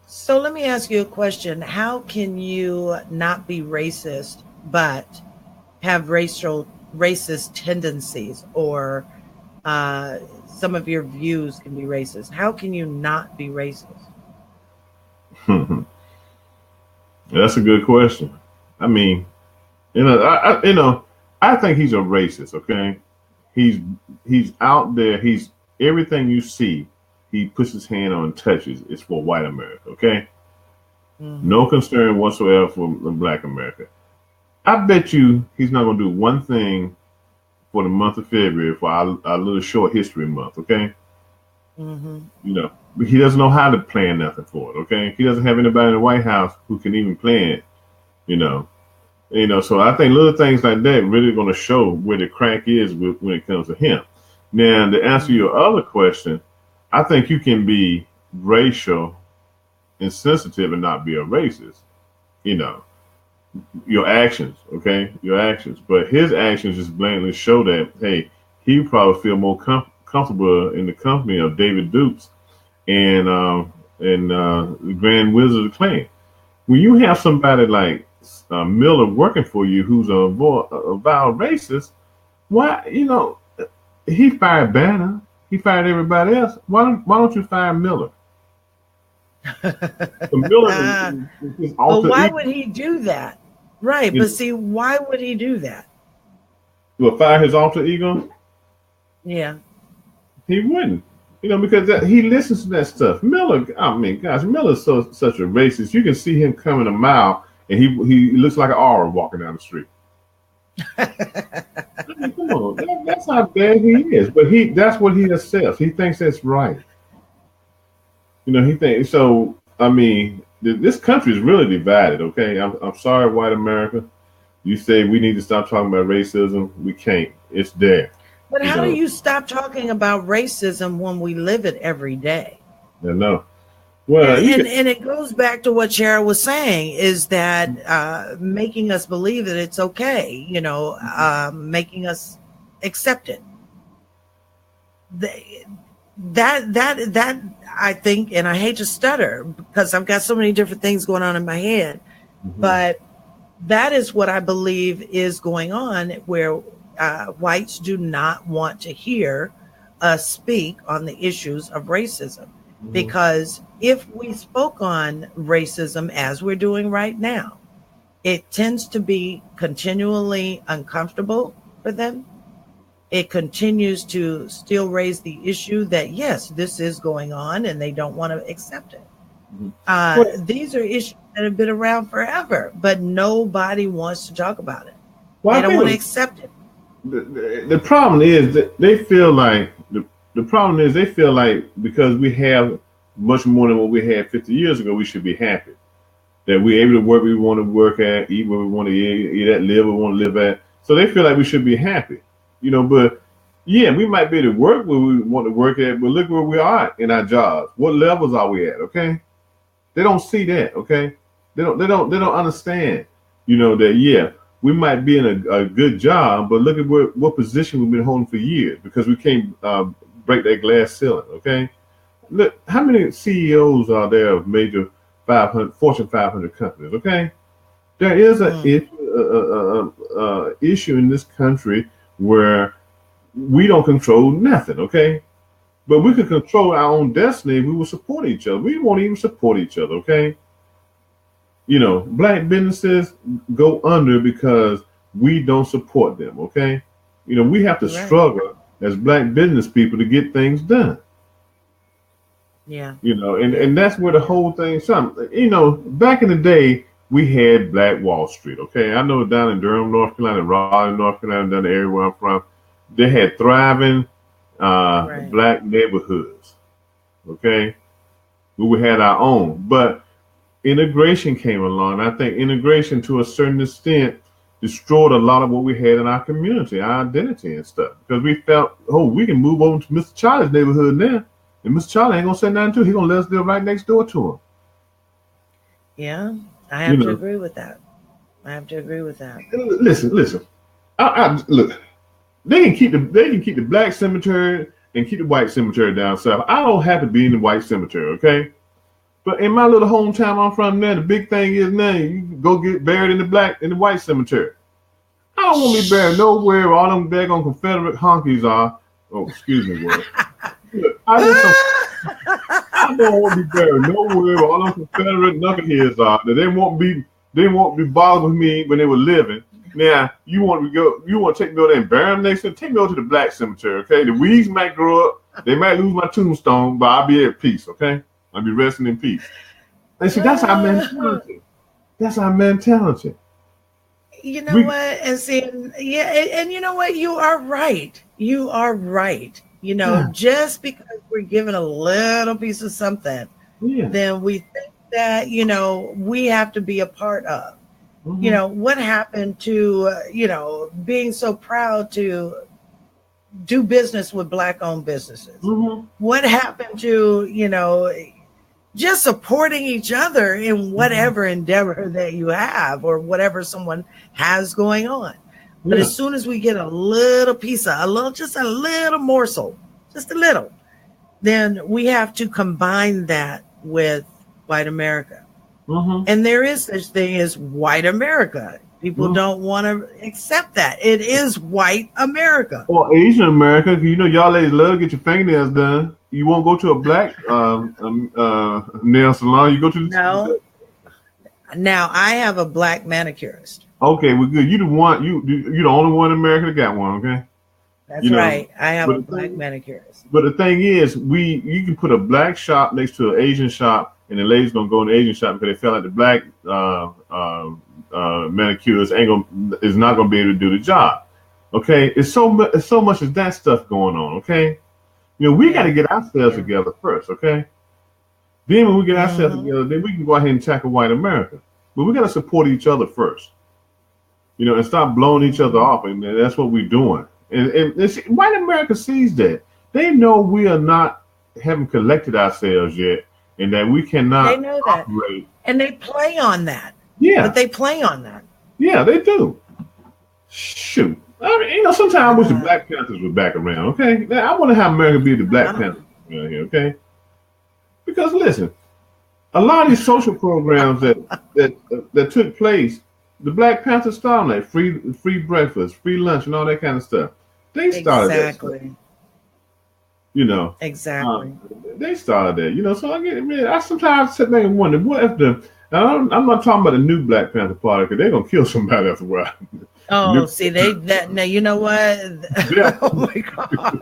So let me ask you a question. How can you not be racist but have racist tendencies, or some of your views can be racist? How can you not be racist? That's a good question. I mean, I think he's a racist. Okay, he's out there. He's everything you see. He puts his hand on and touches is for white America. Okay, no concern whatsoever for Black America. I bet you he's not going to do one thing for the month of February for our little short history month. Okay, he doesn't know how to plan nothing for it. Okay, he doesn't have anybody in the White House who can even plan it. So I think little things like that really going to show where the crack is when it comes to him. Now, to answer your other question, I think you can be racial insensitive and not be a racist. Your actions, okay, your actions. But his actions just blatantly show that, hey, he probably feel more comfortable in the company of David Dukes and the Grand Wizard of the Clan. When you have somebody like Miller working for you who's a vile racist, why, he fired Banner. He fired everybody else. Why don't you fire Miller? Miller well, why would he do that? Right, but see, why would he do that? Well, fire his alter ego? Yeah. He wouldn't. Because he listens to that stuff. Miller, I mean, gosh, Miller's such a racist. You can see him coming a mile, and he looks like an aura walking down the street. I mean, come on, that's how bad he is. But that's what he accepts. He thinks that's right. He thinks so. I mean, this country is really divided. Okay, I'm sorry, white America. You say we need to stop talking about racism. We can't. It's there. But how do you stop talking about racism when we live it every day? I know. Well, and it goes back to what Shara was saying, is that making us believe that it's okay, making us accept it. That I think, and I hate to stutter because I've got so many different things going on in my head, but that is what I believe is going on, where whites do not want to hear us speak on the issues of racism. Because if we spoke on racism as we're doing right now, it tends to be continually uncomfortable for them. It continues to still raise the issue that, yes, this is going on and they don't want to accept it. These are issues that have been around forever, but nobody wants to talk about it. They don't want to accept it. The problem is that they feel like the problem is they feel like because we have much more than what we had 50 years ago, we should be happy that we're able to work where we want to work at, eat where we want to eat at, live where we want to live at. So they feel like we should be happy, But yeah, we might be able to work where we want to work at, but look where we are in our jobs. What levels are we at? Okay, they don't see that. Okay, They don't understand, that we might be in a good job, but look at what position we've been holding for years because we can't break that glass ceiling. Okay, look how many CEOs are there of major 500 Fortune 500 companies. Okay, there is a issue in this country where we don't control nothing. Okay, but we could control our own destiny if we will support each other. We won't even support each other. Okay. Black businesses go under because we don't support them. Okay. We have to struggle as black business people to get things done. Yeah. And that's where the whole thing back in the day, we had Black Wall Street. Okay. I know down in Durham, North Carolina, Raleigh, North Carolina, down the area where I'm from, they had thriving black neighborhoods. Okay. We had our own. But integration came along. I think integration to a certain extent destroyed a lot of what we had in our community, our identity and stuff. Because we felt, we can move over to Mr. Charlie's neighborhood now. And Mr. Charlie ain't gonna say nothing to him. He's gonna let us live right next door to him. Yeah, I have to agree with that. Listen. I look, they can keep the black cemetery and keep the white cemetery down south. I don't have to be in the white cemetery, okay? But in my little hometown I'm from now, the big thing is now you can go get buried in the white cemetery. I don't want to be buried nowhere where all them daggone Confederate honkies are. Oh, excuse me, word. I don't want to be buried nowhere where all them Confederate knuckleheads are. That they won't be bothered with me when they were living. Now you want to take me over there and bury them next to take me over to the black cemetery, okay? The weeds might grow up, they might lose my tombstone, but I'll be at peace, okay? I'll be resting in peace. And see, that's our mentality. You know what? And see, and you know what? You are right. Just because we're given a little piece of something, then we think that, we have to be a part of. Mm-hmm. What happened to, being so proud to do business with Black-owned businesses? Mm-hmm. What happened to, just supporting each other in whatever endeavor that you have or whatever someone has going on? But as soon as we get a little piece of, just a little morsel, just a little, then we have to combine that with white America. Mm-hmm. And there is such thing as white America. People don't want to accept that. It is white America. Or Asian America. Y'all ladies love to get your fingernails done. You won't go to a black nail salon. You go to No. Now, I have a black manicurist. Okay, well, good. You're the only one in America that got one, okay? That's right. I have a black manicurist. But the thing is, you can put a black shop next to an Asian shop, and the ladies gonna go in the Asian shop because they feel like the black manicurist is not gonna be able to do the job. Okay, it's so much of that stuff going on. Okay, we got to get ourselves together first. Okay, then when we get ourselves together, then we can go ahead and tackle white America. But we got to support each other first. And stop blowing each other off, and that's what we're doing. And white America sees that. They know we haven't collected ourselves yet, and that we cannot. They know that, operate. And they play on that. Yeah, but they play on that. Yeah, they do. Shoot, I mean, sometimes I wish the Black Panthers were back around. Okay, now, I wonder how America be the Black Panthers around here. Okay, because listen, a lot of these social programs that took place, the Black Panthers started like free breakfast, free lunch, and all that kind of stuff. They started exactly. That. Exactly. They started that. So I sometimes sit there and wonder, what if I'm not talking about the new Black Panther Party because they're gonna kill somebody after a while. Oh, now you know what? Yeah. Oh my God.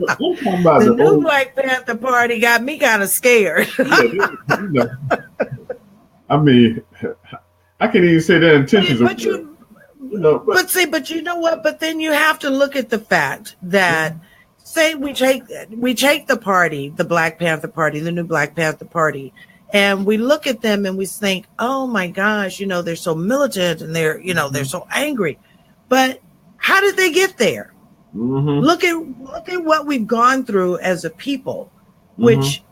I'm talking about the new Black Panther Party got me kind of scared. I mean, I can't even say that intentions. But you know what? But then you have to look at the fact that, say we take the party, the Black Panther Party, the new Black Panther Party, and we look at them and we think, oh my gosh, they're so militant and they're so angry. But how did they get there? Mm-hmm. Look at what we've gone through as a people, which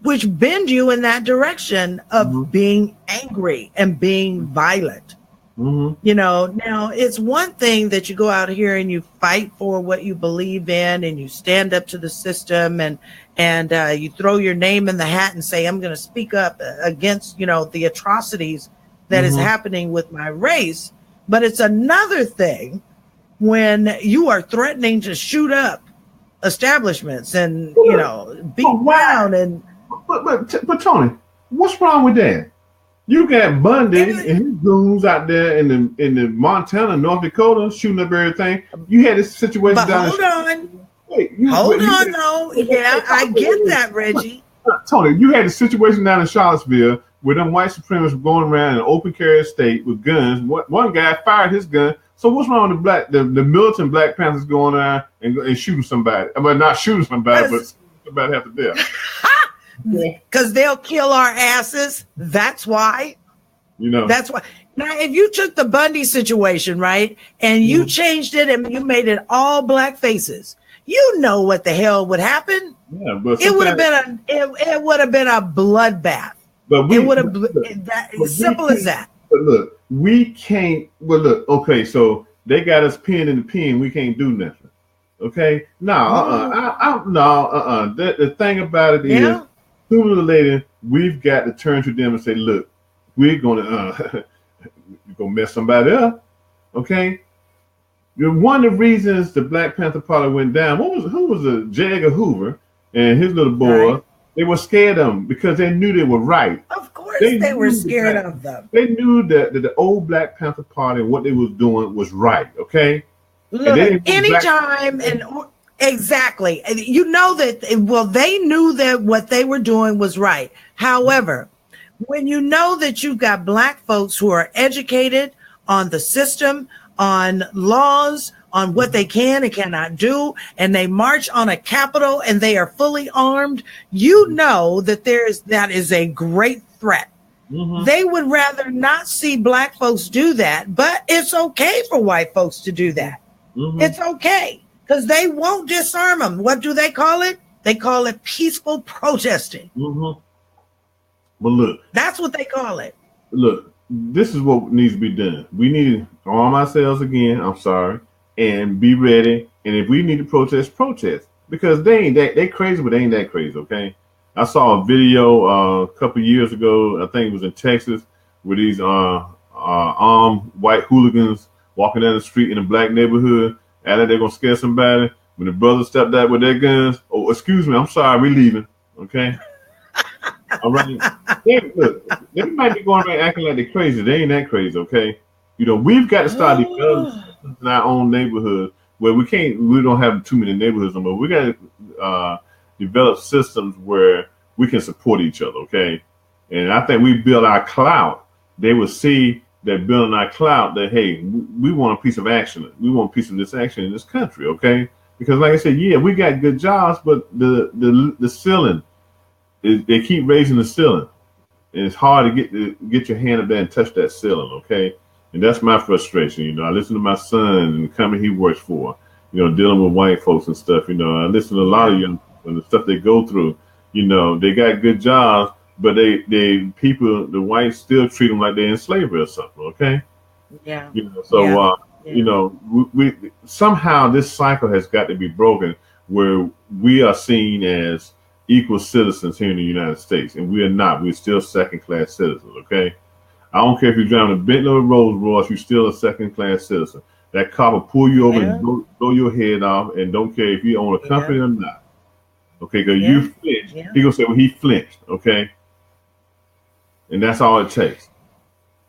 which bend you in that direction of being angry and being violent. You know, now it's one thing that you go out here and you fight for what you believe in and you stand up to the system and you throw your name in the hat and say, I'm going to speak up against, you know, the atrocities that is happening with my race. But it's another thing when you are threatening to shoot up establishments and, you know, beat down and. But Tony, what's wrong with that? You got Bundy and his goons out there in the Montana, North Dakota, shooting up everything. You had this situation but down. Hold on, though. Yeah, I get that, Reggie. Tony, you had a situation down in Charlottesville where them white supremacists were going around in an open carry state with guns. One guy fired his gun. So what's wrong with the militant Black Panthers going around and shooting somebody? I mean, not shooting somebody, but somebody half to death. Because they'll kill our asses. That's why. You know. That's why. Now, if you took the Bundy situation, right, and you changed it and you made it all black faces, you know what the hell would happen? Yeah, but it would have been a bloodbath. But it would have simple as that. But look, we can't. Well, look. Okay, so they got us pinned in the pen. We can't do nothing. Okay. No. The thing about it is. Sooner or later, we've got to turn to them and say, look, we're going to mess somebody up, okay? One of the reasons the Black Panther Party went down, who was J. Edgar Hoover and his little boy, right. They were scared of them because they knew they were right. Of course they were scared of them. They knew that the old Black Panther Party and what they was doing was right, okay? Look, anytime Exactly. You know that, well, they knew that what they were doing was right. However, when you know that you've got Black folks who are educated on the system, on laws, on what they can and cannot do, and they march on a Capitol and they are fully armed, you know that that is a great threat. They would rather not see Black folks do that, but it's okay for white folks to do that. It's okay. Because they won't disarm them. What do they call it? They call it peaceful protesting. But look. That's what they call it. Look, this is what needs to be done. We need to arm ourselves again, I'm sorry, and be ready. And if we need to protest. Because they crazy, but they ain't that crazy, okay? I saw a video a couple years ago, I think it was in Texas, where these armed white hooligans walking down the street in a Black neighborhood. And they're gonna scare somebody. When the brothers stepped out with their guns, oh, excuse me, I'm sorry, we're leaving. Okay. All right. They might be going around acting like they're crazy. They ain't that crazy, okay? You know, we've got to start developing in our own neighborhood where we don't have too many neighborhoods anymore. We got to develop systems where we can support each other, okay? And I think we build our clout. They will see that building our clout that, hey, we want a piece of action. We want a piece of this action in this country, okay? Because like I said, yeah, we got good jobs, but the ceiling, they keep raising the ceiling. And it's hard to get your hand up there and touch that ceiling, okay? And that's my frustration, you know. I listen to my son and the company he works for, you know, dealing with white folks and stuff, you know. I listen to a lot of young people and the stuff they go through. You know, they got good jobs, but the whites still treat them like they're in slavery or something, okay? Yeah. You know, so, you know, we somehow this cycle has got to be broken where we are seen as equal citizens here in the United States, and we are not. We're still second-class citizens, okay? I don't care if you're driving a Bentley or a Rolls Royce, you're still a second-class citizen. That cop will pull you over and blow your head off, and don't care if you own a company or not. Okay, because you flinched. He's going to say, well, he flinched, okay? And that's all it takes.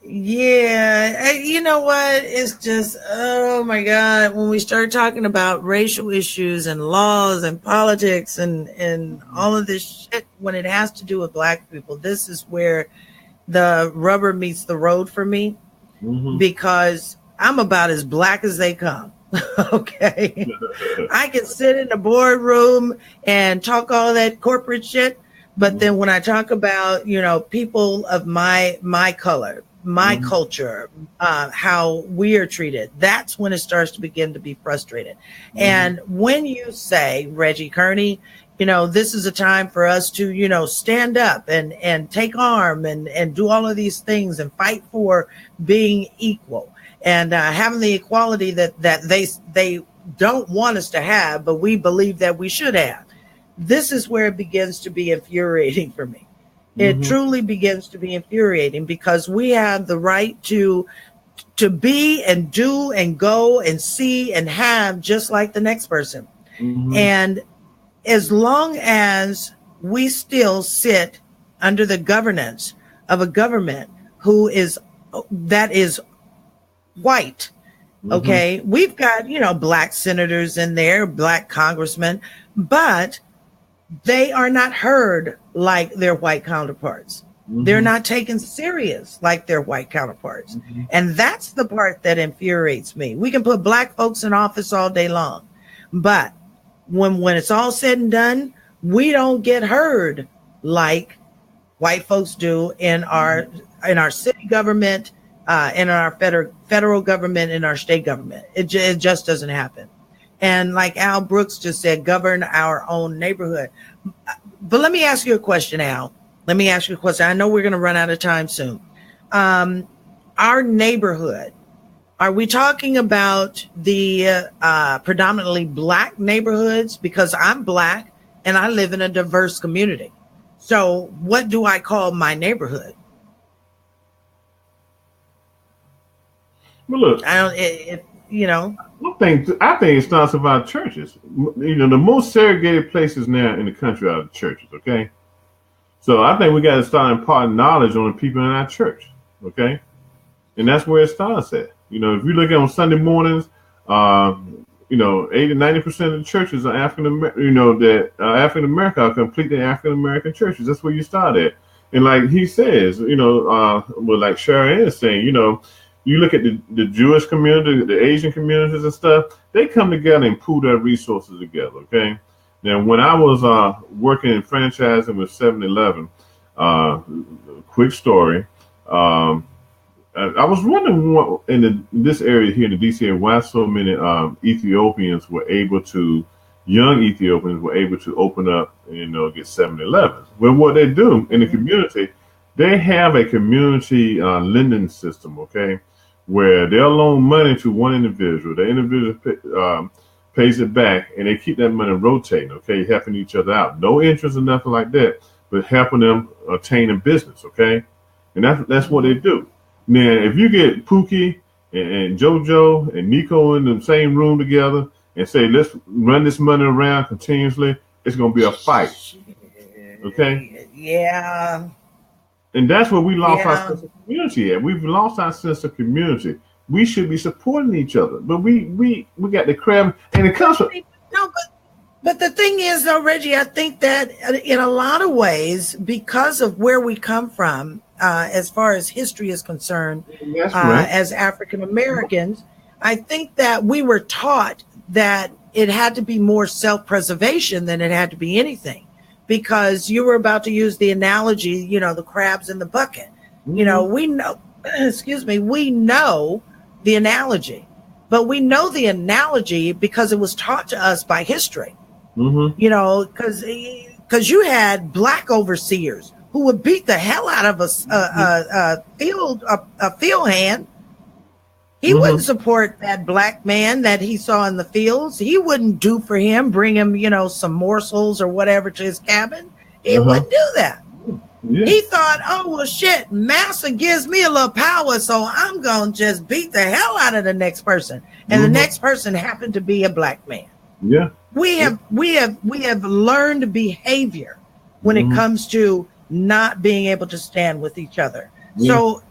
Yeah, you know what? It's just, oh my God, when we start talking about racial issues and laws and politics and all of this shit, when it has to do with Black people, this is where the rubber meets the road for me, because I'm about as Black as they come. Okay. I can sit in the boardroom and talk all that corporate shit. But then when I talk about, you know, people of my color, my culture, how we are treated, that's when it starts to begin to be frustrated. And when you say, Reggie Kearney, This is a time for us to, stand up and take arm and do all of these things and fight for being equal and having the equality that they don't want us to have, but we believe that we should have. This is where it begins to be infuriating for me. It truly begins to be infuriating because we have the right to be and do and go and see and have just like the next person. And as long as we still sit under the governance of a government that is white, okay, we've got, black senators in there, black congressmen, but they are not heard like their white counterparts. They're not taken serious like their white counterparts. And that's the part that infuriates me. We can put black folks in office all day long, but when it's all said and done, we don't get heard like white folks do in our city government, in our federal government, in our state government. It just doesn't happen. And like Al Brooks just said, govern our own neighborhood. But let me ask you a question, Al. Let me ask you a question. I know we're going to run out of time soon. Our neighborhood, are we talking about the predominantly black neighborhoods? Because I'm black and I live in a diverse community. So what do I call my neighborhood? Well, look, I think it starts about churches. The most segregated places now in the country are the churches. Okay. So I think we got to start imparting knowledge on the people in our church, okay? And that's where it starts at. If you look at on Sunday mornings, 80-90% of the churches are African American are completely African American churches. That's where you start at. And like he says, like Sharon is saying, you look at the Jewish community, the Asian communities and stuff, they come together and pool their resources together, okay? Now, when I was working in franchising with 7-Eleven, quick story, I was wondering what in this area here in the DC area, why so many young Ethiopians were able to open up and get 7-Elevens. Well, what they do in the community, they have a community lending system, okay, where they'll loan money to one individual. The individual pays it back, and they keep that money rotating, okay, helping each other out. No interest or nothing like that, but helping them attain a business, okay? And that's what they do. Now, if you get Pookie and JoJo and Nico in the same room together and say, let's run this money around continuously, it's going to be a fight, okay? Yeah. And that's where we lost our sense of community at. We've lost our sense of community. We should be supporting each other, but we got the crab, and it comes from. No, but the thing is, though, Reggie, I think that in a lot of ways, because of where we come from, as far as history is concerned, right, as African Americans, I think that we were taught that it had to be more self-preservation than it had to be anything, because you were about to use the analogy, the crabs in the bucket. We know, we know the analogy, but we know the analogy because it was taught to us by history. Because you had black overseers who would beat the hell out of a field hand. He wouldn't support that black man that he saw in the fields. He wouldn't do for him, bring him, some morsels or whatever to his cabin. He wouldn't do that. Yeah. He thought, oh, well, shit, massa gives me a little power, so I'm going to just beat the hell out of the next person. And the next person happened to be a black man. Yeah. We have learned behavior when it comes to not being able to stand with each other. Yeah. So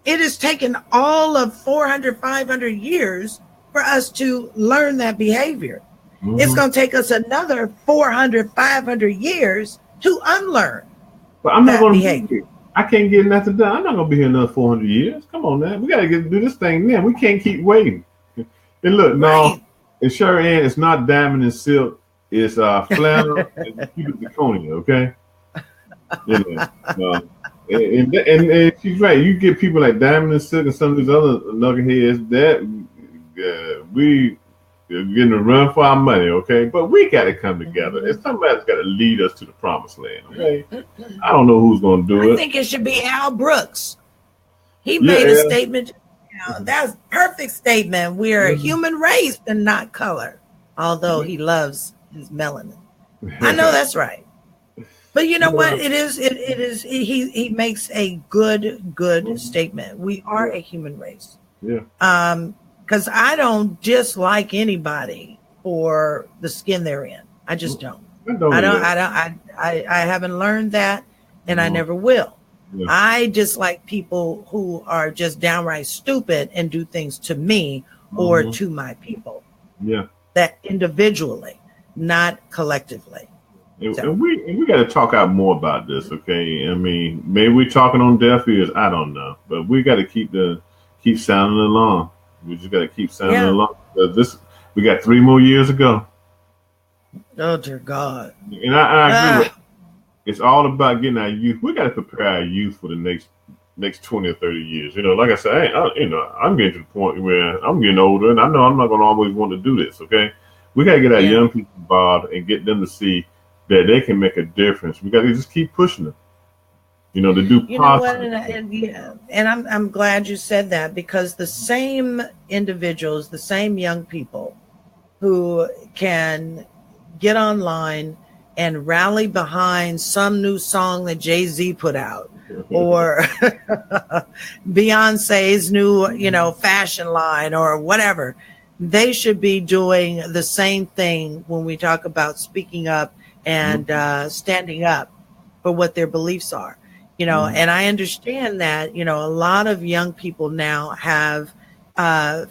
it has taken all of 400, 500 years for us to learn that behavior. It's going to take us another 400, 500 years to unlearn. But I'm not going to be here. I can't get nothing done. I'm not going to be here another 400 years. Come on, man. We got to do this thing now. We can't keep waiting. And look, no, and sure, Ann, it's not diamond and silk. It's flannel and cubic zirconia, okay? Yeah. And she's right. You get people like Diamond and Silk and some of these other nuggetheads that getting to run for our money, okay? But we got to come together. And somebody's got to lead us to the promised land, okay? I don't know who's going to do it. I think it should be Al Brooks. He made a statement. That's a perfect statement. We're a human race and not color, although he loves his melanin. I know that's right. But you know what? It is. He makes a good statement. We are a human race. Yeah. Because I don't dislike anybody for the skin they're in. I just don't. I haven't learned that, and I never will. Yeah. I dislike people who are just downright stupid and do things to me or to my people. Yeah. That individually, not collectively. And we got to talk out more about this, okay? I mean, maybe we're talking on deaf ears. I don't know, but we got to keep sounding along. We just got to keep sounding along. We got 3 more years to go. Oh dear God! And I agree. It's all about getting our youth. We got to prepare our youth for the next 20 or 30 years. You know, like I said, I'm getting to the point where I'm getting older, and I know I'm not going to always want to do this. Okay, we got to get our young people involved and get them to see that they can make a difference. We got to just keep pushing them. You know, to do. You know what? And I'm glad you said that, because the same individuals, the same young people who can get online and rally behind some new song that Jay-Z put out, or Beyonce's new, fashion line or whatever. They should be doing the same thing when we talk about speaking up and standing up for what their beliefs are. And I understand that, a lot of young people now have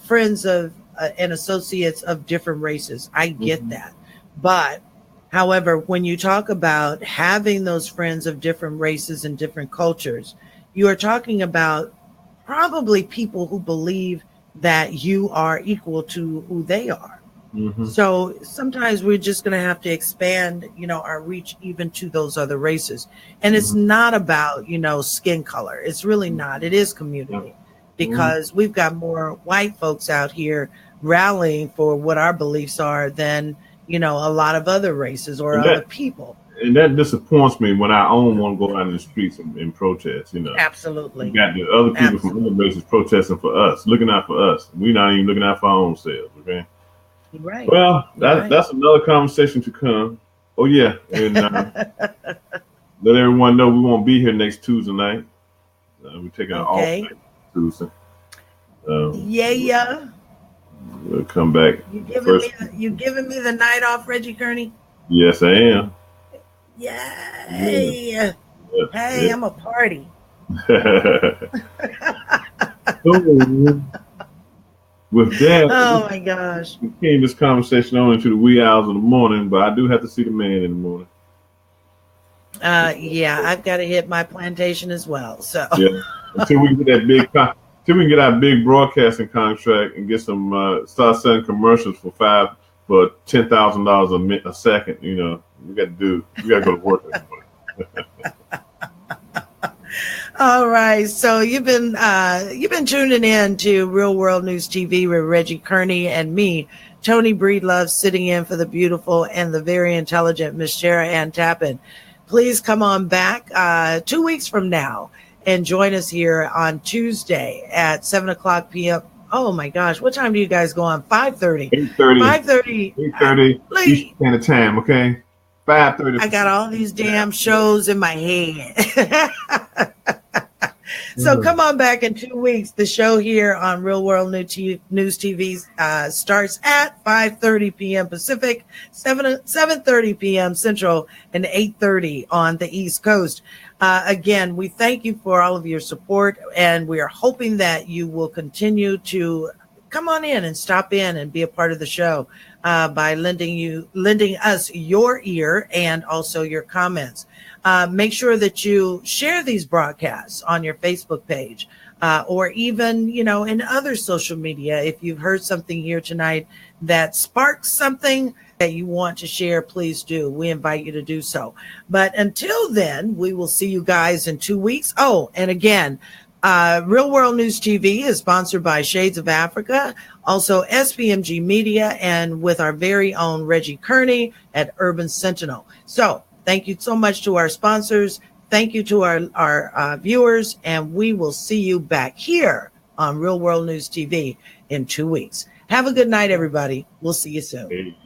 friends of and associates of different races. I get that. But however, when you talk about having those friends of different races and different cultures, you are talking about probably people who believe that you are equal to who they are. So sometimes we're just going to have to expand, our reach even to those other races. And it's not about, skin color. It's really not. It is community, because we've got more white folks out here rallying for what our beliefs are than, a lot of other races or other people. And that disappoints me when I want to go out in the streets and protest, Absolutely. We got the other people from other races protesting for us, looking out for us. We're not even looking out for our own selves, okay? Right. Well, that's another conversation to come. Oh, yeah. And let everyone know we won't be here next Tuesday night. We're taking an off night Tuesday. We'll come back. You giving me the night off, Reggie Kearney? Yes, I am. Yay. Yeah. Hey, I'm a party. With that, oh my gosh, we came this conversation on into the wee hours of the morning, but I do have to see the man in the morning. I've got to hit my plantation as well. So until we get that big, till we can get our big broadcasting contract and get some start selling commercials for $10,000 a second, we got to go to work. All right, so you've been tuning in to Real World News TV with Reggie Kearney and me, Tony Breedlove, sitting in for the beautiful and the very intelligent Miss Shara Ann Tappan. Please come on back 2 weeks from now and join us here on Tuesday at 7:00 p.m. Oh my gosh, what time do you guys go on? 5:30. 8:30. 8:30. Eastern Standard Time, okay? 5:30. I got all these damn shows in my head. So come on back in 2 weeks. The show here on Real World News TV starts at 5:30 p.m. Pacific, 7:30 p.m. Central, and 8:30 on the East Coast. Again, we thank you for all of your support, and we are hoping that you will continue to come on in and stop in and be a part of the show by lending us your ear and also your comments. Make sure that you share these broadcasts on your Facebook page or even, in other social media. If you've heard something here tonight that sparks something that you want to share, please do. We invite you to do so. But until then, we will see you guys in 2 weeks. Oh, and again, Real World News TV is sponsored by Shades of Africa, also SPMG Media, and with our very own Reggie Kearney at Urban Sentinel. So thank you so much to our sponsors. Thank you to our viewers, and we will see you back here on Real World News TV in 2 weeks. Have a good night, everybody. We'll see you soon. Hey.